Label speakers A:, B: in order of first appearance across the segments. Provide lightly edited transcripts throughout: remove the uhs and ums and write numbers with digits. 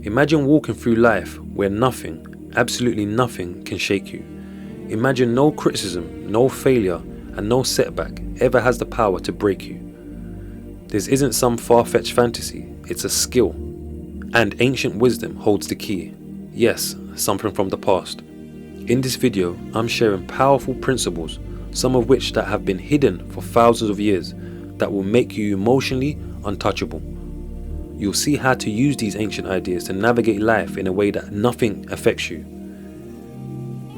A: Imagine walking through life where nothing, absolutely nothing, can shake you. Imagine no criticism, no failure, and no setback ever has the power to break you. This isn't some far-fetched fantasy, it's a skill. And ancient wisdom holds the key. Yes, something from the past. In this video, I'm sharing powerful principles, some of which that have been hidden for thousands of years, that will make you emotionally untouchable. You'll see how to use these ancient ideas to navigate life in a way that nothing affects you.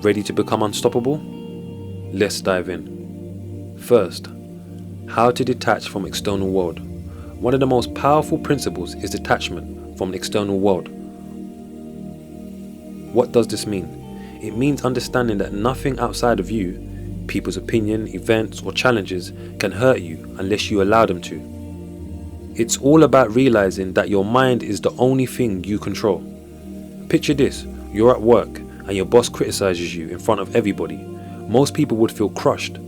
A: Ready to become unstoppable? Let's dive in. First, how to detach from external world. One of the most powerful principles is detachment from the external world. What does this mean? It means understanding that nothing outside of you, people's opinion, events, or challenges, can hurt you unless you allow them to. It's all about realizing that your mind is the only thing you control. Picture this, you're at work and your boss criticizes you in front of everybody. Most people would feel crushed,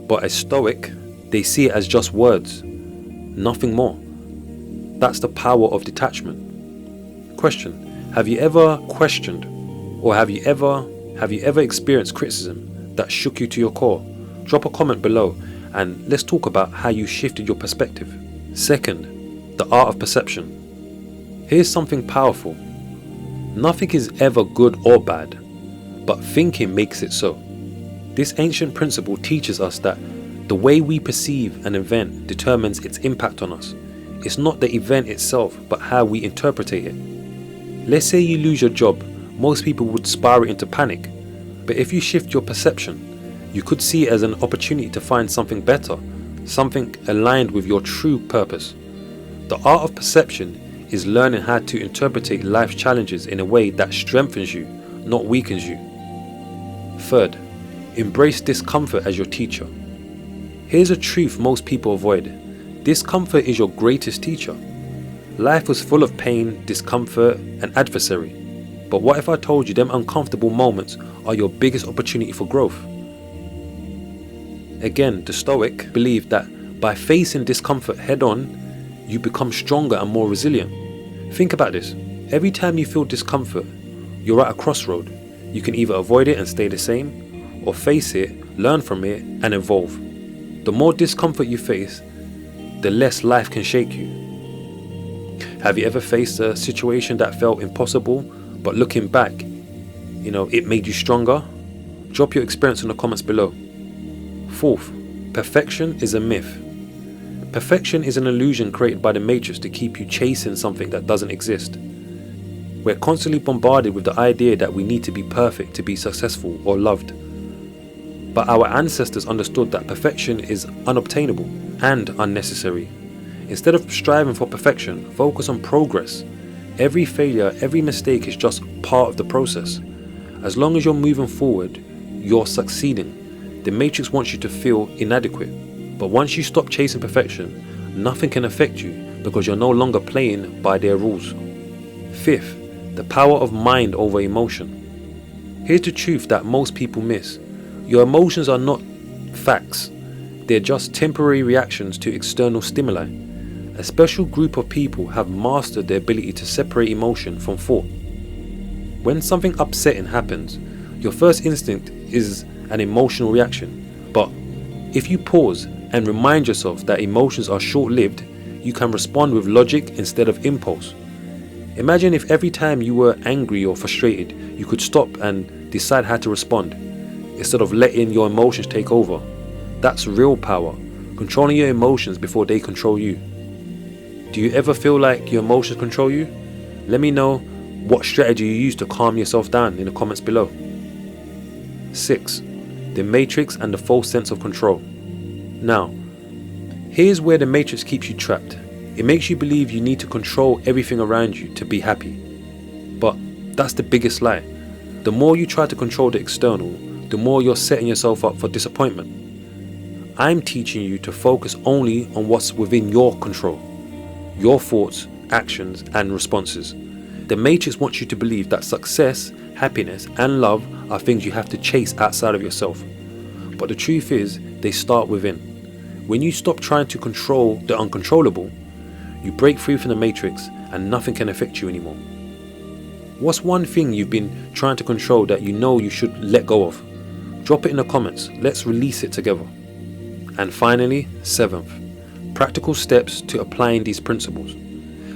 A: but as Stoic, they see it as just words, nothing more. That's the power of detachment. Question: have you ever questioned, or have you ever experienced criticism that shook you to your core? Drop a comment below and let's talk about how you shifted your perspective. Second, the art of perception. Here's something powerful. Nothing is ever good or bad, but thinking makes it so. This ancient principle teaches us that the way we perceive an event determines its impact on us. It's not the event itself, but how we interpret it. Let's say you lose your job, most people would spiral into panic. But if you shift your perception, you could see it as an opportunity to find something better, something aligned with your true purpose. The art of perception is learning how to interpret life's challenges in a way that strengthens you, not weakens you. Third, embrace discomfort as your teacher. Here's a truth most people avoid. Discomfort is your greatest teacher. Life was full of pain, discomfort, and adversary. But what if I told you them uncomfortable moments are your biggest opportunity for growth? Again, the Stoic believed that by facing discomfort head on, you become stronger and more resilient. Think about this. Every time you feel discomfort, you're at a crossroad. You can either avoid it and stay the same, or face it, learn from it, and evolve. The more discomfort you face, the less life can shake you. Have you ever faced a situation that felt impossible, but looking back, it made you stronger? Drop your experience in the comments below. Fourth, perfection is a myth. Perfection is an illusion created by the Matrix to keep you chasing something that doesn't exist. We're constantly bombarded with the idea that we need to be perfect to be successful or loved. But our ancestors understood that perfection is unobtainable and unnecessary. Instead of striving for perfection, focus on progress. Every failure, every mistake is just part of the process. As long as you're moving forward, you're succeeding. The Matrix wants you to feel inadequate. But once you stop chasing perfection, nothing can affect you because you're no longer playing by their rules. Fifth, the power of mind over emotion. Here's the truth that most people miss. Your emotions are not facts. They're just temporary reactions to external stimuli. A special group of people have mastered their ability to separate emotion from thought. When something upsetting happens, your first instinct is an emotional reaction. But if you pause and remind yourself that emotions are short-lived, you can respond with logic instead of impulse. Imagine if every time you were angry or frustrated, you could stop and decide how to respond, instead of letting your emotions take over. That's real power, controlling your emotions before they control you. Do you ever feel like your emotions control you? Let me know what strategy you use to calm yourself down in the comments below. 6. The Matrix and the false sense of control. Now, here's where the Matrix keeps you trapped. It makes you believe you need to control everything around you to be happy. But that's the biggest lie. The more you try to control the external, the more you're setting yourself up for disappointment. I'm teaching you to focus only on what's within your control. Your thoughts, actions, and responses. The Matrix wants you to believe that success, happiness, and love are things you have to chase outside of yourself. But the truth is, they start within. When you stop trying to control the uncontrollable, you break free from the Matrix and nothing can affect you anymore. What's one thing you've been trying to control that you know you should let go of? Drop it in the comments. Let's release it together. And finally, 7th, practical steps to applying these principles.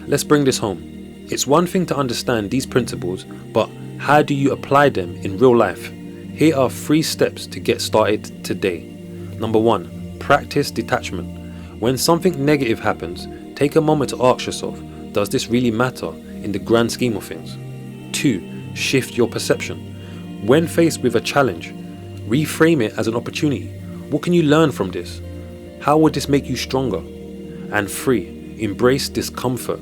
A: Let's bring this home. It's one thing to understand these principles, but how do you apply them in real life? Here are 3 steps to get started today. Number 1, practice detachment. When something negative happens, take a moment to ask yourself, does this really matter in the grand scheme of things? 2, shift your perception. When faced with a challenge, reframe it as an opportunity. What can you learn from this? How would this make you stronger? And 3, embrace discomfort.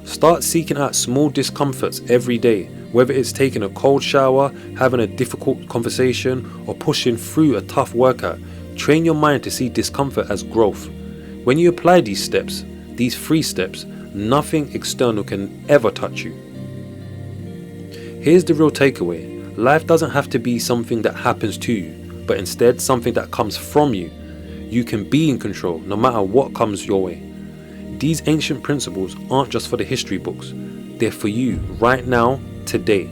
A: Start seeking out small discomforts every day, whether it's taking a cold shower, having a difficult conversation, or pushing through a tough workout. Train your mind to see discomfort as growth. When you apply these steps, these 3 steps, nothing external can ever touch you. Here's the real takeaway. Life doesn't have to be something that happens to you, but instead something that comes from you. You can be in control no matter what comes your way. These ancient principles aren't just for the history books. They're for you right now, today.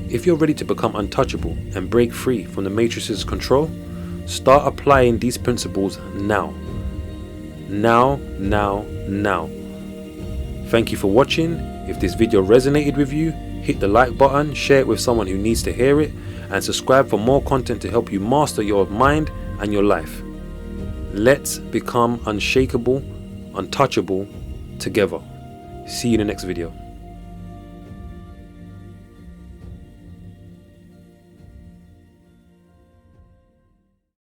A: If you're ready to become untouchable and break free from the Matrix's control, start applying these principles now. Now. Thank you for watching. If this video resonated with you, hit the like button, share it with someone who needs to hear it, and subscribe for more content to help you master your mind and your life. Let's become unshakable, untouchable together. See you in the next video.